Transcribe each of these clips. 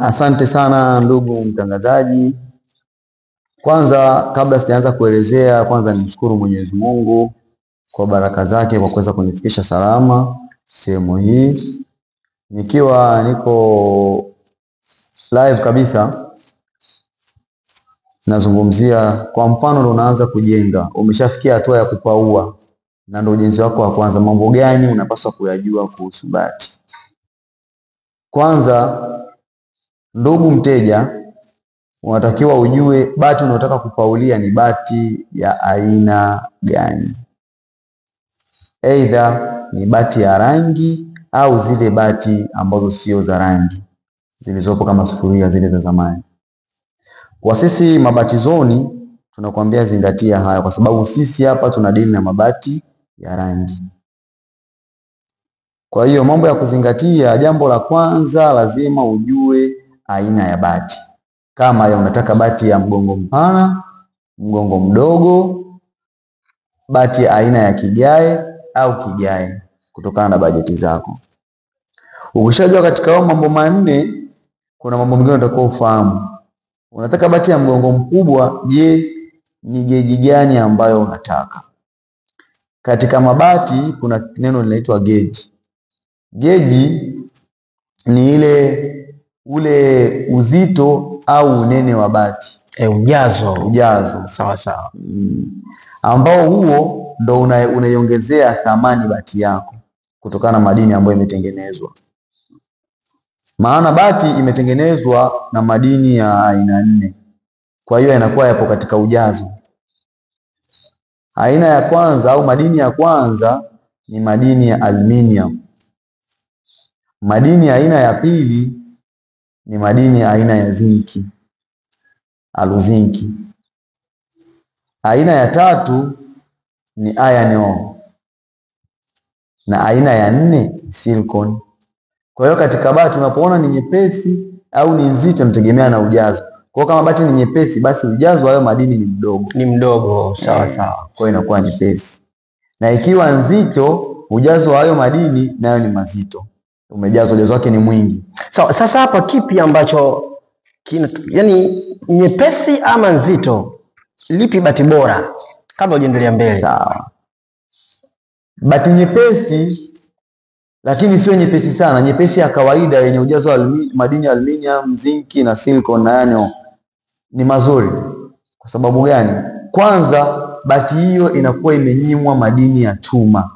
Asante sana ndugu mtangazaji. Kwanza kabla sijaanza kuelezea, kwanza nimshukuru Mwenyezi Mungu kwa baraka zake kwa kuweza kunifikisha salama sehemu hii. Nikiwa niko live kabisa nazungumzia kwa mfano ndo unaanza kujenga, umeshafikia hatua ya kupaua na ndo ujenzi wako wa kwanza, mambo gani unapaswa kuyajua kuhusu bati? Kwanza ndugu mteja, unatakiwa ujue bati unataka kupaulia ni bati ya aina gani. Aidha ni bati ya rangi au zile bati ambazo sio za rangi zilizopo kama sufuria zile za zamani. Kwa sisi mabati zoni tunakwambia zingatia haya, kwa sababu sisi hapa tunadili na mabati ya rangi. Kwa hiyo mambo ya kuzingatia, jambo la kwanza lazima ujue aina ya bati. Kama ya unataka bati ya mgongo mpana, mgongo mdogo, bati ya aina ya kigae au kigae, kutokana na bajeti zako. Ukishajua katika hao mambo manne, kuna mambo mengine unatakiwa ufahamu. Unataka bati ya mgongo mkubwa, je, ni geji gani ambayo unataka? Katika mabati kuna neno linaitwa geji. Geji ni ule uzito au unene wa bati. Ujazo. Sawa sawa. Ambao huo ndo unaiongezea thamani bati yako kutokana na madini ambayo imetengenezwa. Maana bati imetengenezwa na madini ya aina 4. Kwa hiyo yanakuwa yapo katika ujazo. Aina ya kwanza au madini ya kwanza ni madini ya aluminium. Madini ya aina ya pili ni madini ya aina ya zinki, aluzinki. Aina ya tatu ni iron ore. Na aina ya 4 silicon. Kwa hiyo katika bati unapoona ni nyepesi au ni nzito inategemea na ujazo. Kwa hiyo kama bati ni nyepesi, basi ujazo wa hayo madini ni mdogo. Sawa sawa. Kwa hiyo inakuwa nyepesi. Na ikiwa nzito, ujazo wa hayo madini nayo ni mazito. Ujazo wake ni mwingi. Sasa hapa kipi ambacho yani nyepesi ama nzito, lipi bati bora kabla hujaendelea mbele? Sawa. Bati nyepesi lakini sio nyepesi sana, nyepesi ya kawaida yenye ujazo wa madini ya aluminium, zinki na silicon na iron ni mazuri. Kwa sababu gani? Kwanza bati hiyo inakuwa imenyimwa madini ya chuma.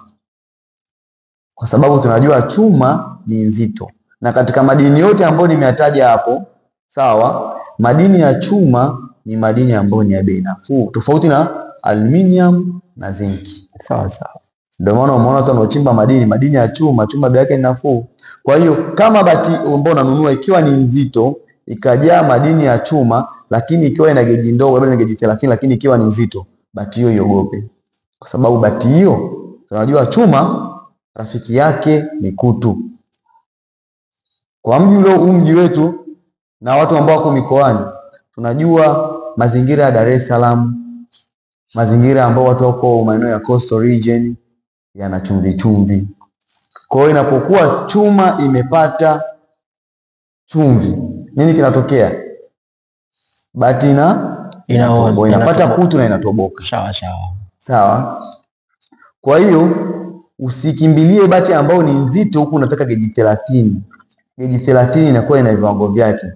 Kwa sababu tunajua chuma ni nzito. Na katika madini yote ambayo nimeyataja hapo, sawa, madini ya chuma ni madini ambayo ni ya bei nafuu, tofauti na aluminium na zinki. Sawa sawa. Ndio maana umeona watu wanaochimba madini ya chuma bei yake ni nafuu. Kwa hiyo kama bati ambayo unanunua ikiwa ni nzito, ikajaa madini ya chuma, lakini ikiwa ina geji ndogo, labda ni geji 30, lakini ikiwa ni nzito, bati hiyo iogope. Kwa sababu bati hiyo tunajua chuma rafiki yake ni kutu. Kwa mji wetu na watu ambao wako mikoani, tunajua mazingira ya Dar es Salaam, mazingira ambao watu wako maeneo ya coastal region yana chumvi chumvi. Kwa hiyo inapokuwa chuma imepata chumvi, nini kinatokea? Bati inapata kutu na inatoboka. Sawa. Kwa hiyo usikimbilie bati ambao ni nzito huku unataka geji 30. Geji 30 inakuwa ina viwango vyake.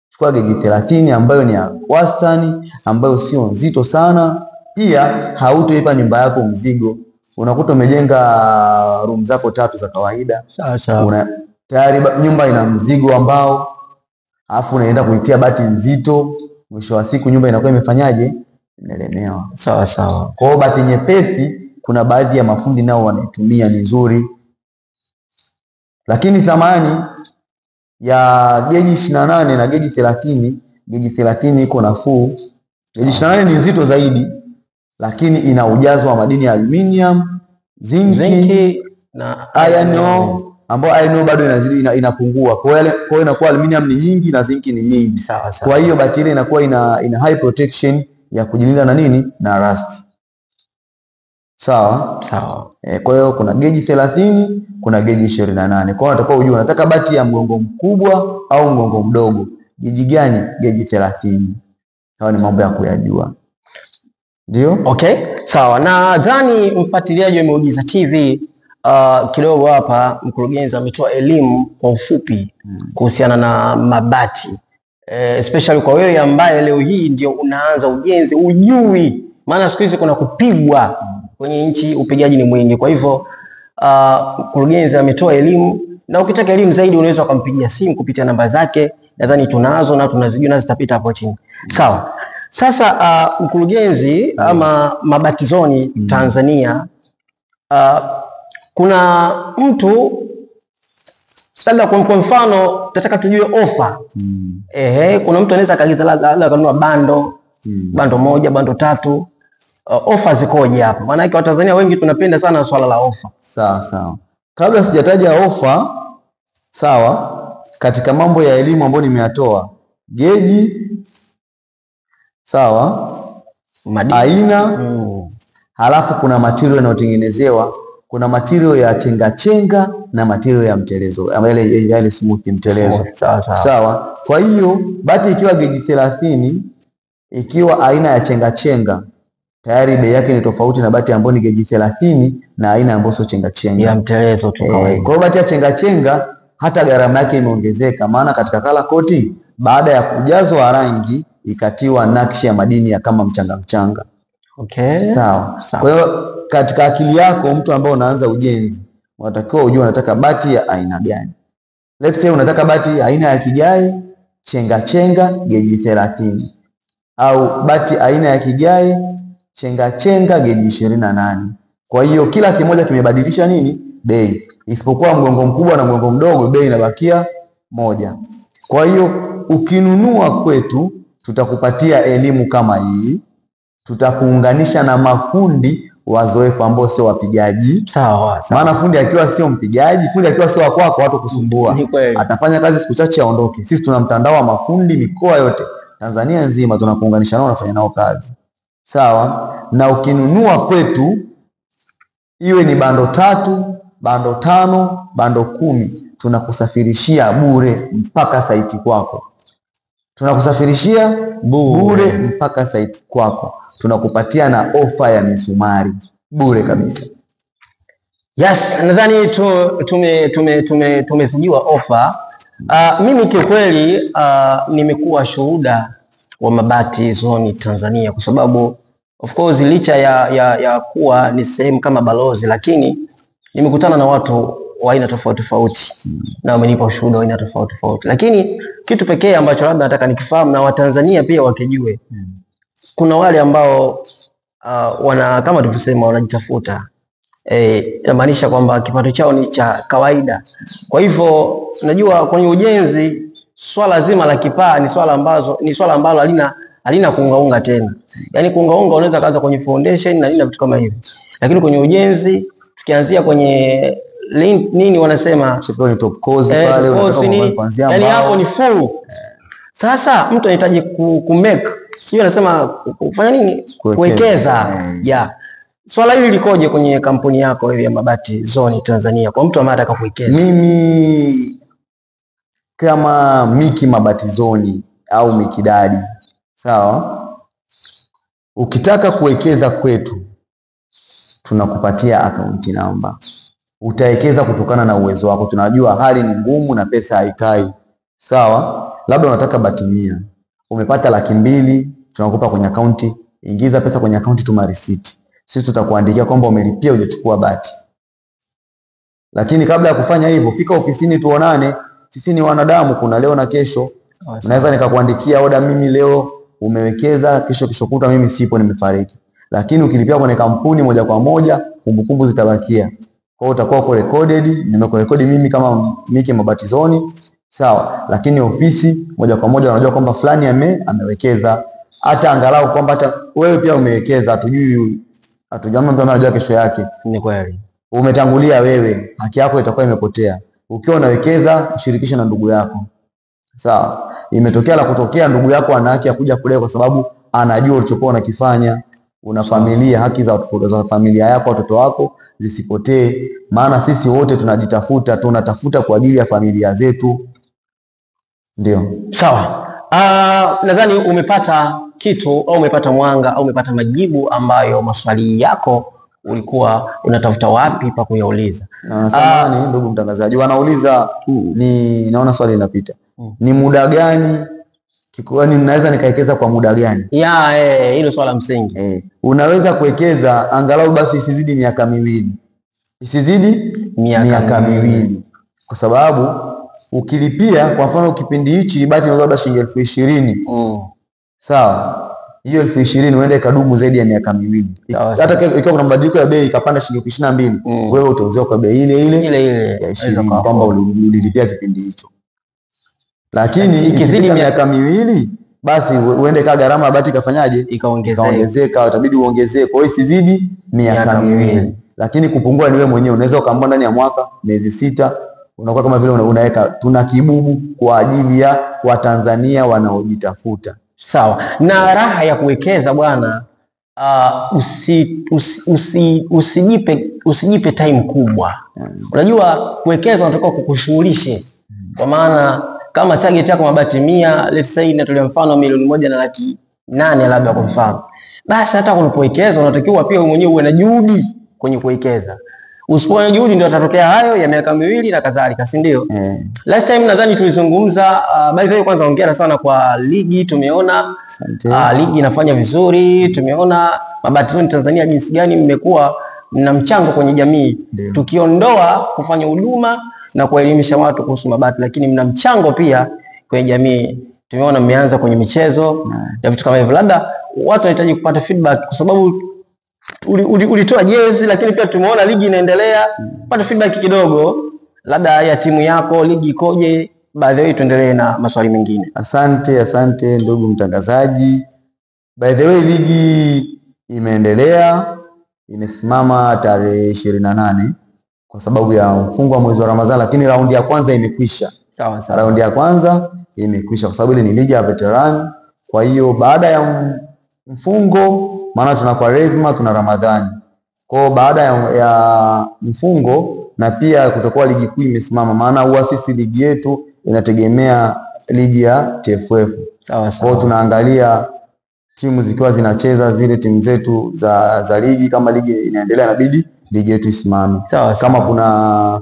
Chukua geji 30 ambayo ni ya wastani, ambayo sio nzito sana. Pia hautoipa nyumba yako mzigo. Unakuta umejenga room zako 3 za kawaida. Sawa. Tayari nyumba ina mzigo ambao, alafu unaenda kuitia bati nzito, mwisho wa siku nyumba inakuwa imefanyaje? Imelemewa. Sawa sawa. Kwa hiyo bati nyepesi kuna baadhi ya mafundi nao wanaitumia, ni nzuri. Lakini thamani ya geji 28 na geji 30, geji 30 iko nafuu. Geji 28 ni nzito zaidi, lakini ina ujazo wa madini ya aluminium, zinki na iron ore, ambayo iron ore bado inapungua. Kwa hiyo inakuwa aluminium ni nyingi na zinki ni nyingi. Sawa sawa. Kwa hiyo bati ile inakuwa ina high protection ya kujilinda na nini? Na rust. Sawa? Sawa. Kwa hiyo kuna geji 30, kuna geji 28. Kwa hiyo unatakiwa ujue unataka bati ya mgongo mkubwa au mgongo mdogo. Geji gani? Geji 30. Hayo ni mambo ya kuyajua. Ndio? Okay, sawa. Nadhani mfuatiliaji wa Miujiza TV kidogo hapa mkurugenzi ametoa elimu kwa ufupi kuhusiana na mabati. Especially kwa wewe ambaye leo hii ndio unaanza ujenzi, ujui maana siku hizi kuna kupigwa kwenye nchi, upigaji ni mwingi. Kwa hivyo mkurugenzi ametoa elimu, na ukitaka elimu zaidi unaweza ukampigia simu kupitia namba zake, nadhani tunazo na tunazijua na zitapita hapo chini. Sawa. Sasa mkurugenzi, ama Mabati Zone Tanzania, kuna mtu labda kwa mfano tunataka tujue ofa. Kuna mtu anaweza kaagiza labda kanunua bando moja, bando tatu. Ofa zikoje hapa? Maana yake Watanzania wengi tunapenda sana swala la ofa. Sawa. Kabla sijataja ofa, sawa, katika mambo ya elimu ambayo nimeyatoa, geji, sawa, aina, halafu kuna material yanayotengenezewa. Kuna material ya chenga na material ya mtelezo, yale smooth mtelezo. Sawa. Kwa hiyo bati ikiwa geji 30, ikiwa aina ya chenga tayari bei yake ni tofauti na bati ambayo ni geji 30 na aina ambayo sio chenga ya mtelezo tu kawaida. Kwa hiyo bati ya chenga hata gharama yake imeongezeka, maana katika color coating baada ya kujazwa rangi ikatiwa nakshi ya madini ya kama mchanga. Okay. Sawa. Kwa hiyo katika akili yako, mtu ambaye unaanza ujenzi, unatakiwa ujue unataka bati ya aina gani. Let's say unataka bati aina ya kigae chenga geji 30, au bati aina ya kigae chenga geji 28. Kwa hiyo kila kimoja kimebadilisha nini? Bei. Isipokuwa mgongo mkubwa na mgongo mdogo, bei inabakia moja. Kwa hiyo ukinunua kwetu, tutakupatia elimu kama hii, tutakuunganisha na mafundi wazoefu ambao sio wapigaji. Sawa. Maana fundi akiwa sio mpigaji, fundi akiwa sio wako watu kusumbua, atafanya kazi siku chache aondoke. Sisi tuna mtandao wa mafundi mikoa yote Tanzania nzima, tunakuunganisha nao, unafanya nao kazi. Sawa. Na ukinunua kwetu, iwe ni bando 3, bando 5, bando 10, tunakusafirishia bure mpaka saiti kwako. Tunakusafirishia bure mpaka saiti kwako. Tunakupatia na ofa ya misumari bure kabisa. Yes, nadhani tumezijua ofa. Mimi kiukweli nimekuwa shuhuda wa Mabati Zone Tanzania, kwa sababu of course licha ya kuwa ni sehemu kama balozi, lakini nimekutana na watu wa aina tofauti na wamenipa ushuhuda wa aina tofauti. Lakini kitu pekee ambacho labda nataka nikifahamu na Watanzania pia wakijue, kuna wale ambao kama tulivyosema wanajitafuta, inamaanisha kwamba kipato chao ni cha kawaida. Kwa hivyo najua kwenye ujenzi swala zima la kipaa ni swala ambalo halina kuungaunga tena. Yaani kuungaunga unaweza kaanza kwenye foundation na vitu kama hivi, lakini kwenye ujenzi tukianzia kwenye nini wanasema top course pale, yani hapo ni full. Sasa mtu anahitaji kumake, sio anasema kufanya nini, kuwekeza. Swala hili likoje kwenye kampuni yako ya Mabati Zone Tanzania kwa mtu ambaye anataka kuwekeza? Mimi kama Miki Mabati Zone au Mikidadi, sawa, ukitaka kuwekeza kwetu tunakupatia akaunti namba. Utawekeza kutokana na uwezo wako. Tunajua hali ni ngumu na pesa haikai. Sawa? Labda unataka bati 100. Umepata 200,000, tunakupa kwenye akaunti. Ingiza pesa kwenye akaunti, tuma receipt. Sisi tutakuandikia kwamba umelipia hujachukua bati. Lakini kabla ya kufanya hivyo, fika ofisini tuonane. Sisi ni wanadamu, kuna leo na kesho. Naweza nikakuandikia oda mimi leo, umewekeza, kesho kuta mimi sipo, nimefariki. Lakini ukilipia kwenye kampuni moja kwa moja, kumbukumbu zitabakia. Kwa hiyo utakuwa uko recorded, nimekurekodi mimi kama Miki Mabati Zone, sawa, lakini ofisi moja kwa moja wanajua kwamba fulani amewekeza, hata angalau kwamba hata wewe pia umewekeza, hatujamna mtu anajua kesho yake. Ni kweli. Umetangulia wewe, haki yako itakuwa imepotea. Ukiwa unawekeza, shirikisha na ndugu yako. Sawa, imetokea la kutokea, ndugu yako ana haki ya kuja kudai kwa sababu anajua ulichokuwa unakifanya. Una familia, haki za familia yako, watoto wako zisipotee. Maana sisi wote tunajitafuta, tunatafuta kwa ajili ya familia zetu. Ndio. Sawa. Nadhani umepata kitu au umepata mwanga au umepata majibu ambayo maswali yako ulikuwa unatafuta wapi pa kuyauliza. Na samahani ndugu mtangazaji, wanauliza naona swali linapita. Ni muda gani kwani ninaweza nikawekeza kwa muda gani? Hilo swala msingi. Unaweza kuwekeza angalau basi isizidi miaka miwili. Isizidi miaka miwili. Kwa sababu ukilipia kwa mfano kipindi hichi bati inaweza shilingi 20,000. Sawa. Hiyo 20,000 uende ikadumu zaidi ya miaka miwili. Hata ikiwa kuna mabadiliko ya bei ikapanda shilingi 22,000, wewe utauziwa kwa bei ile ya 20 kwamba ulilipia kipindi hicho. Lakini ikizidi miaka miwili basi uende ka gharama ya bati ikafanyaje? Ikaongezeka, utabidi uongezee. Kwa hiyo isizidi miaka miwili. Lakini kupungua ni wewe mwenyewe. Unaweza ukaamua ndani ya mwaka, miezi 6, unakuwa kama vile unaweka tuna kibubu kwa ajili ya Watanzania wanaojitafuta. Sawa. Na raha ya kuwekeza bwana, usijipe time kubwa. Unajua kuwekeza unatakiwa kukushughulishe. Kwa maana kama target yako mabati 100, let's say natolea mfano 1,800,000 labda kwa mfano. Basi hata unapowekeza unatakiwa pia wewe mwenyewe uwe na juhudi kwenye kuwekeza. Usipoona juhudi ndio yatatokea hayo ya miaka miwili na kadhalika, si ndio? Last time nadhani tulizungumza by the way, kwanza hongera sana kwa ligi. Tumeona ligi inafanya vizuri, tumeona Mabati Zone Tanzania jinsi gani mmekuwa mna mchango kwenye jamii. Tukiondoa kufanya huduma na kuelimisha watu kuhusu mabati, lakini mna mchango pia kwenye jamii. Tumeona mmeanza kwenye michezo na vitu kama hivyo. Labda watu wanahitaji kupata feedback kwa sababu ulitoa jezi, lakini pia tumeona ligi inaendelea. Pata feedback kidogo labda ya timu yako, ligi ikoje? By the way, tuendelee na maswali mengine. Asante ndugu mtangazaji. By the way, ligi imeendelea, imesimama tarehe 28 kwa sababu ya mfungo wa mwezi wa Ramadhani, lakini raundi ya kwanza imekwisha. Sawa. Raundi ya kwanza imekwisha kwa sababu ile ni ligi ya veteran. Kwa hiyo baada ya mfungo, maana tuna Kwaresma, tuna Ramadhani. Kwa baada ya mfungo na pia kutakuwa ligi kuu imesimama, maana huwa sisi ligi yetu inategemea ligi ya TFF. Sawa. Kwa tunaangalia timu zikiwa zinacheza zile timu zetu za ligi, kama ligi inaendelea inabidi ligi yetu isimame. Kama kuna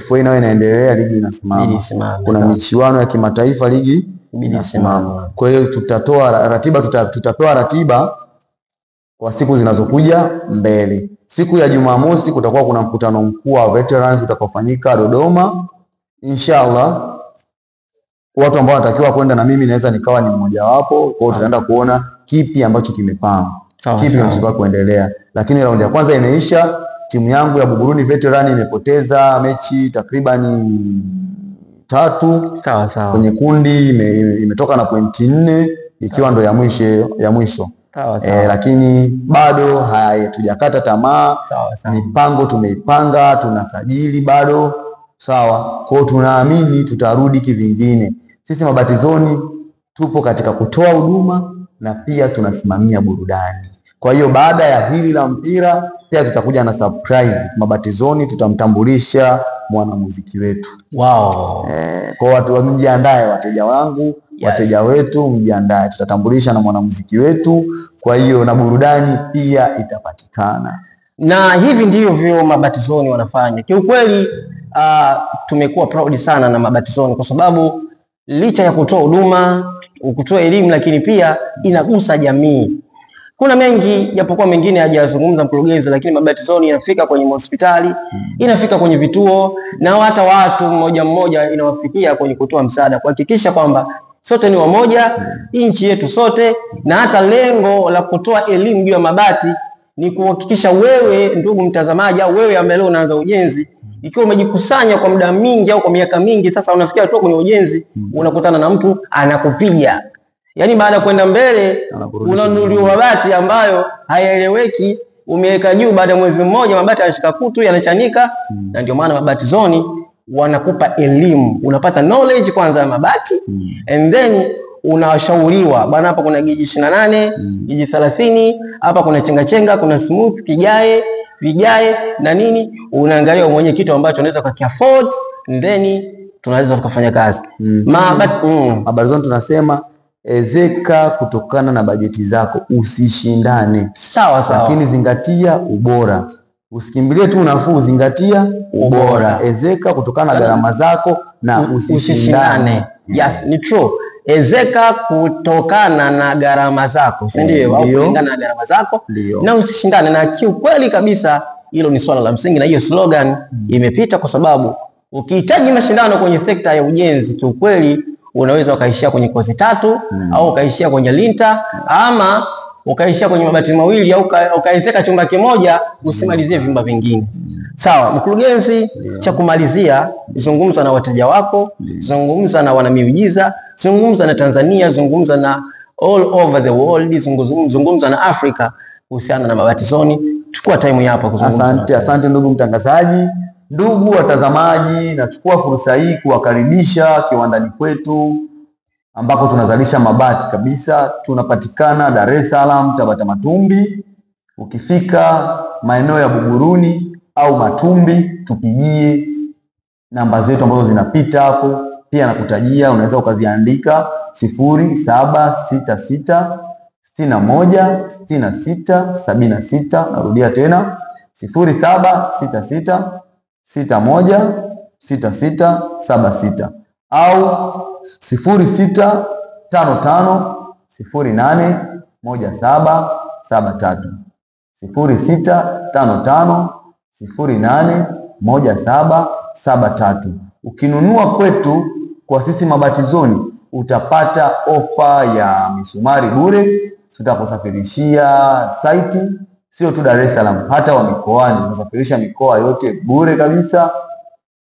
FA nayo inaendelea ligi inasimama. Kuna michuano ya kimataifa ligi inasimama. Kwa hiyo tutatoa ratiba, tutapewa ratiba kwa siku zinazokuja mbele. Siku ya Jumamosi kutakuwa kuna mkutano mkuu wa veterans utakaofanyika Dodoma. Inshallah watu ambao wanatakiwa kwenda na mimi naweza nikawa ni mmoja wapo. Kwa hiyo tutaenda kuona kipi ambacho kimepangwa, kipi kinachotaka kuendelea. Lakini raundi ya kwanza imeisha. Timu yangu ya Buguruni Veteran imepoteza mechi takriban 3. Kwenye kundi imetoka na pointi 4 ikiwa ndo ya mwisho. Lakini bado hatujakata tamaa. Mipango tumeipanga, tunasajili bado. Sawa. Kwa hiyo tunaamini tutarudi kivingine. Sisi Mabati Zone tupo katika kutoa huduma na pia tunasimamia burudani. Kwa hiyo baada ya hili la mpira pia tutakuja na surprise. Mabati Zone tutamtambulisha mwanamuziki wetu. Kwa watu mjiandae, wateja wangu, wateja wetu mjiandae, tutatambulisha na mwanamuziki wetu. Kwa hiyo na burudani pia itapatikana. Na hivi ndivyo Mabati Zone wanafanya. Kiukweli tumekuwa proud sana na Mabati Zone kwa sababu licha ya kutoa huduma, kutoa elimu, lakini pia inagusa jamii. Kuna mengi japokuwa mengine hajazungumza mkurugenzi, lakini Mabati Zone inafika kwenye hospitali, inafika kwenye vituo na hata watu mmoja inawafikia kwenye kutoa msaada, kuhakikisha kwamba sote ni wamoja, nchi yetu sote. Na hata lengo la kutoa elimu juu ya mabati ni kuhakikisha wewe ndugu mtazamaji au wewe ambaye leo unaanza ujenzi, ikiwa umejikusanya kwa muda mingi au kwa miaka mingi sasa, unafikia tu kwenye ujenzi, unakutana na mtu anakupiga. Yaani baada ya kwenda mbele unanunuliwa mabati ambayo hayaeleweki, umeweka juu, baada ya mwezi mmoja mabati yanashika kutu, yanachanika. Na ndio maana Mabati Zone wanakupa elimu, unapata knowledge kwanza ya mabati, and then unashauriwa bwana, hapa kuna geji 28, geji 30, hapa kuna chenga, kuna smooth, vigae na nini. Unaangalia mwenyewe kitu ambacho unaweza kukiafford, and then tunaweza tukafanya kazi. Mabati Zone tunasema ezeka kutokana na bajeti zako, usishindane. Sawa sawa. Lakini zingatia ubora. Usikimbilie tu nafuu, zingatia ubora. Ezeka kutokana na gharama zako na usishindane. Yes, ni true. Ezeka kutokana na gharama zako, si ndio? Au kulingana na gharama zako na usishindane. Na kiukweli kabisa hilo ni swala la msingi, na hiyo slogan imepita, kwa sababu ukihitaji mashindano kwenye sekta ya ujenzi, kiukweli unaweza ukaishia kwenye kozi 3 au ukaishia kwenye linta, ama ukaishia kwenye mabati mawili, au ukaezeka chumba kimoja usimalizie vyumba vingine. Sawa, mkurugenzi, cha kumalizia, zungumza na wateja wako, zungumza na wanamiujiza, zungumza na Tanzania, zungumza na all over the world, zungumza na Afrika kuhusiana na Mabati Zone. Chukua time yako kuzungumza. Asante ndugu mtangazaji. Ndugu watazamaji, nachukua fursa hii kuwakaribisha kiwandani kwetu ambako tunazalisha mabati kabisa. Tunapatikana Dar es Salaam, Tabata Matumbi. Ukifika maeneo ya Buguruni au Matumbi, tupigie namba zetu ambazo zinapita hapo. Pia nakutajia, unaweza ukaziandika 0766 61 66 76. Narudia tena 0766 61 66 76 au 0655 08 1773 0655 08 1773. Ukinunua kwetu kwa sisi Mabati Zone utapata ofa ya misumari bure. Tutakusafirishia site, sio tu Dar es Salaam, hata wa mikoani tunasafirisha mikoa yote bure kabisa.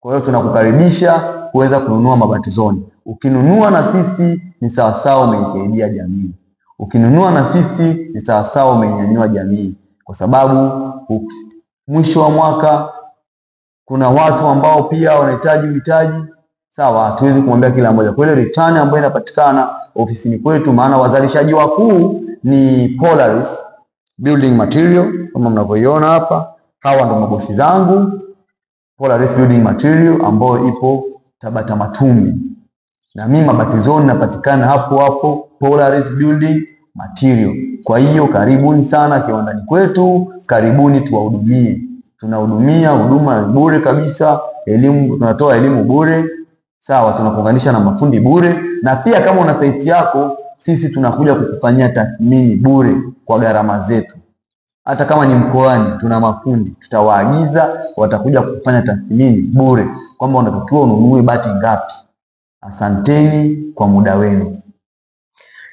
Kwa hiyo tunakukaribisha kuweza kununua Mabati Zone. Ukinunua na sisi ni sawasawa umeisaidia jamii. Ukinunua na sisi ni sawasawa umenyanyua jamii, kwa sababu mwisho wa mwaka kuna watu ambao pia wanahitaji mitaji. Sawa, hatuwezi kumwambia kila mmoja. Kwa ile return ambayo inapatikana ofisini kwetu, maana wazalishaji wakuu ni Polaris Building Material kama mnavyoiona hapa. Hawa ndio mabosi zangu, Polaris Building Material ambayo ipo Tabata Matumbi, na mimi Mabati Zone napatikana hapo hapo Polaris Building Material. Kwa hiyo karibuni sana kiwandani kwetu, karibuni tuwahudumie. Tunahudumia, huduma bure kabisa, elimu, tunatoa elimu bure. Sawa, tunakuunganisha na mafundi bure, na pia kama una site yako, sisi tunakuja kukufanyia tathmini bure kwa gharama zetu. Hata kama ni mkoani, tuna mafundi, tutawaagiza, watakuja kufanya tathmini bure kwamba unatakiwa ununue bati ngapi. Asanteni kwa muda wenu.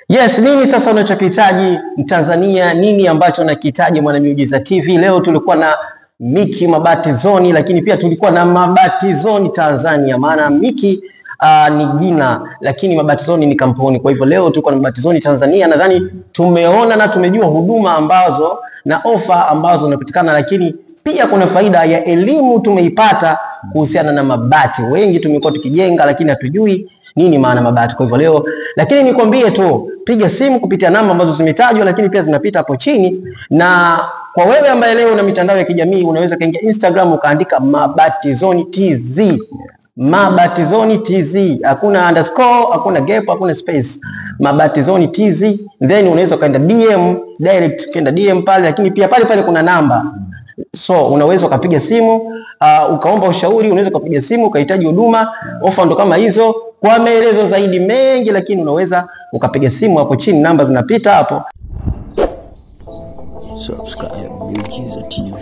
Yes, nini sasa unachokihitaji Mtanzania? Nini ambacho unakihitaji Mwanamiujiza TV? Leo tulikuwa na Miki Mabati Zone, lakini pia tulikuwa na Mabati Zone Tanzania. Maana Miki ni jina, lakini Mabati Zone ni kampuni. Kwa hivyo leo tulikuwa na Mabati Zone Tanzania. Nadhani tumeona na tumejua huduma ambazo na ofa ambazo zinapatikana, lakini pia kuna faida ya elimu tumeipata kuhusiana na mabati. Wengi tumekuwa tukijenga lakini hatujui nini maana mabati. Kwa hivyo leo, lakini nikwambie tu, piga simu kupitia namba ambazo zimetajwa, lakini pia zinapita hapo chini. Na kwa wewe ambaye leo una mitandao ya kijamii, unaweza kaingia Instagram ukaandika Mabati Zone TZ. Mabati Zone TZ, hakuna underscore, hakuna gap, hakuna space. Mabati Zone TZ, then unaweza kaenda DM direct, kaenda DM pale, lakini pia pale kuna namba. So unaweza ukapiga simu ukaomba ushauri, unaweza kupiga simu ukahitaji huduma, ofa ndo kama hizo. Kwa maelezo zaidi mengi, lakini unaweza ukapiga simu hapo chini, namba zinapita hapo. Subscribe Miujiza TV.